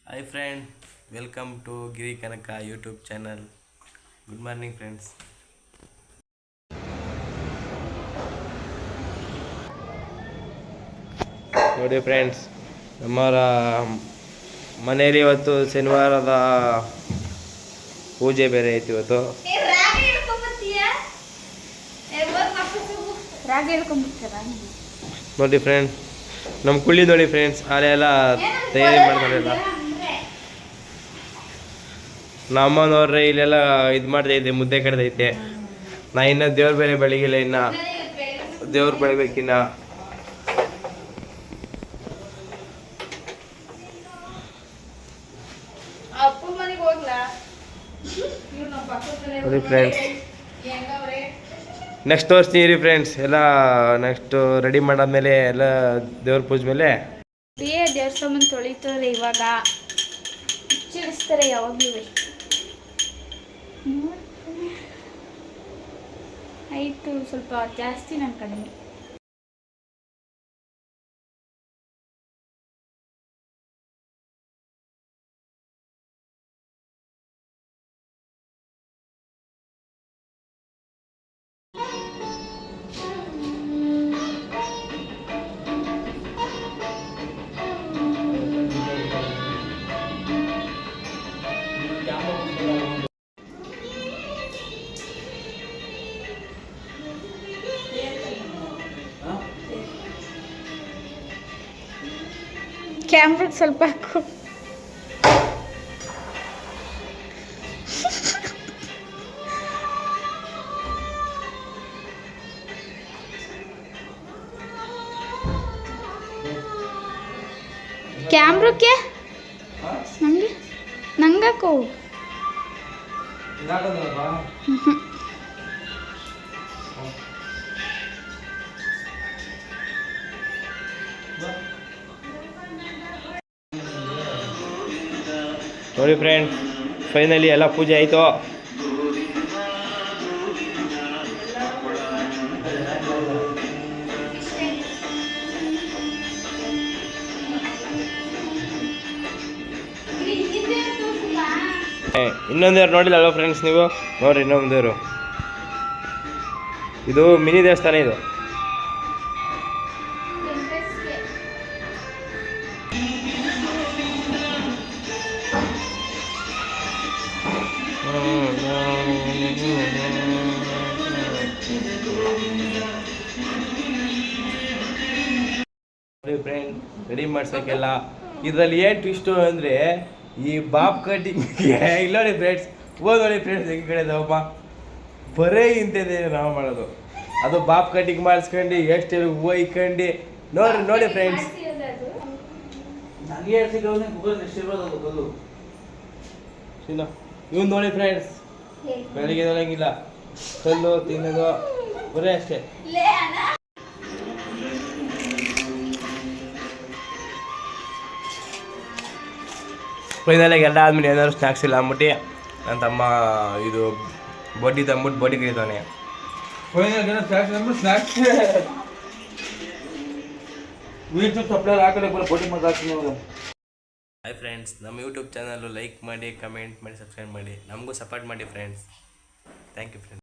Hi friend, welcome to Giri Kanaka YouTube channel. Good morning friends. ನೋಡಿ friends, ನಮ್ಮರ ಮನೆಯಲ್ಲಿ ಇವತ್ತು ಶನಿವಾರದ ಪೂಜೆ ಬೇರೆ ಐತಿ ಇವತ್ತು. ನೋಡಿ ಫ್ರೆಂಡ್, ನಮ್ಮ ಕುಳ್ಳಿ ನೋಡಿ ಫ್ರೆಂಡ್ಸ್, ಅಲ್ಲೆಲ್ಲ ತಯಾರಿ ಮಾಡ್ತಾರಲ್ಲ. ನಮ್ಮ ನೋಡ್ರಿ ಇಲ್ಲೆಲ್ಲ ಇದು ಮಾಡ್ತೈತೆ, ಮುದ್ದೆ ಕಡ್ದೈತೆ. ನಾ ಇನ್ನು ದೇವ್ರ ಬೇರೆ ಬೆಳಗಿಲ್ಲ, ಇನ್ನು ದೇವ್ರು ಬೆಳಿಬೇಕಿನ್ನ. ನೋಡಿ ಫ್ರೆಂಡ್ಸ್, ನೆಕ್ಸ್ಟ್ ತೋರಿಸ್ತೀನಿ ರೀ ಫ್ರೆಂಡ್ಸ್. ಎಲ್ಲ ನೆಕ್ಸ್ಟ್ ರೆಡಿ ಮಾಡಾದ್ಮೇಲೆ ಎಲ್ಲ ದೇವ್ರ ಪೂಜೆ ಮೇಲೆ ದೇವ್ರ ಸಾಮಾನು ತೊಳಿತಾರೆ. ಇವಾಗ ಚಿಡಿಸ್ತಾರೆ ಯಾವಾಗಲೂ. ಹೈಟು ಸ್ವಲ್ಪ ಜಾಸ್ತಿ, ನನ್ನ ಕಡಿಮೆ. ಕ್ಯಾಮ್ರಾಗೆ ಸ್ವಲ್ಪ ಹಾಕು. ಕ್ಯಾಮ್ರಕ್ಕೆ ನಂಗೆ ನಂಗಾಕೋ. ನೋಡಿ ಫ್ರೆಂಡ್, ಫೈನಲಿ ಎಲ್ಲ ಪೂಜೆ ಆಯಿತು. ಇನ್ನೊಂದೇವ್ರು ನೋಡಿಲ್ಲ ಅಲ್ವ ಫ್ರೆಂಡ್ಸ್ ನೀವು? ನೋಡ್ರಿ ಇನ್ನೊಂದೇವ್ರು. ಇದು ಮಿನಿ ದೇವಸ್ಥಾನ ಇದು. ಫ್ರೆಂಡ್, ರೆಡಿ ಮಾಡ್ಸೋಕ್ಕೆಲ್ಲ ಇದರಲ್ಲಿ ಏನು ಟ್ವಿಸ್ಟು ಅಂದರೆ, ಈ ಬಾಬ್ ಕಟಿಂಗ್ ಇಲ್ಲ ನೋಡಿ ಫ್ರೆಂಡ್ಸ್. ನೋಡಿ ಫ್ರೆಂಡ್ಸ್, ಈ ಕಡೆ ಒಬ್ಬ ಬರೇ ಇಂಥದ್ದೇ ನಾವು ಮಾಡೋದು. ಅದು ಬಾಬ್ ಕಟಿಂಗ್ ಮಾಡಿಸ್ಕೊಂಡು ಎಷ್ಟು ಹೂವು ಇಕ್ಕೊಂಡು ನೋಡ್ರಿ. ನೋಡಿ ಫ್ರೆಂಡ್ಸ್, ಇವ್ನು ನೋಡಿ ಫ್ರೆಂಡ್ಸ್, ಬೆಳಿಗ್ಗೆ ನೋಡಂಗಿಲ್ಲ, ಕಲ್ಲು ತಿನ್ನೋದು ಬರೇ ಅಷ್ಟೇ. ಫೈನಲಾಗಿ ಎಲ್ಲ ಆದ್ಮೇಲೆ ಏನಾದ್ರು ಸ್ನ್ಯಾಕ್ಸ್ ಇಲ್ಲ ಅಂದ್ಬಿಟ್ಟು ನನ್ನ ತಮ್ಮ ಇದು ಬಡ್ಡಿ ತಂದ್ಬಿಟ್ಟು ಬಡ್ಡಿ ಕರೀತಾನೆ. ಹಾಯ್ ಫ್ರೆಂಡ್ಸ್, ನಮ್ಮ ಯೂಟ್ಯೂಬ್ ಚಾನಲ್ಲು ಲೈಕ್ ಮಾಡಿ, ಕಮೆಂಟ್ ಮಾಡಿ, ಸಬ್ಸ್ಕ್ರೈಬ್ ಮಾಡಿ, ನಮಗೂ ಸಪೋರ್ಟ್ ಮಾಡಿ ಫ್ರೆಂಡ್ಸ್. Thank you friends.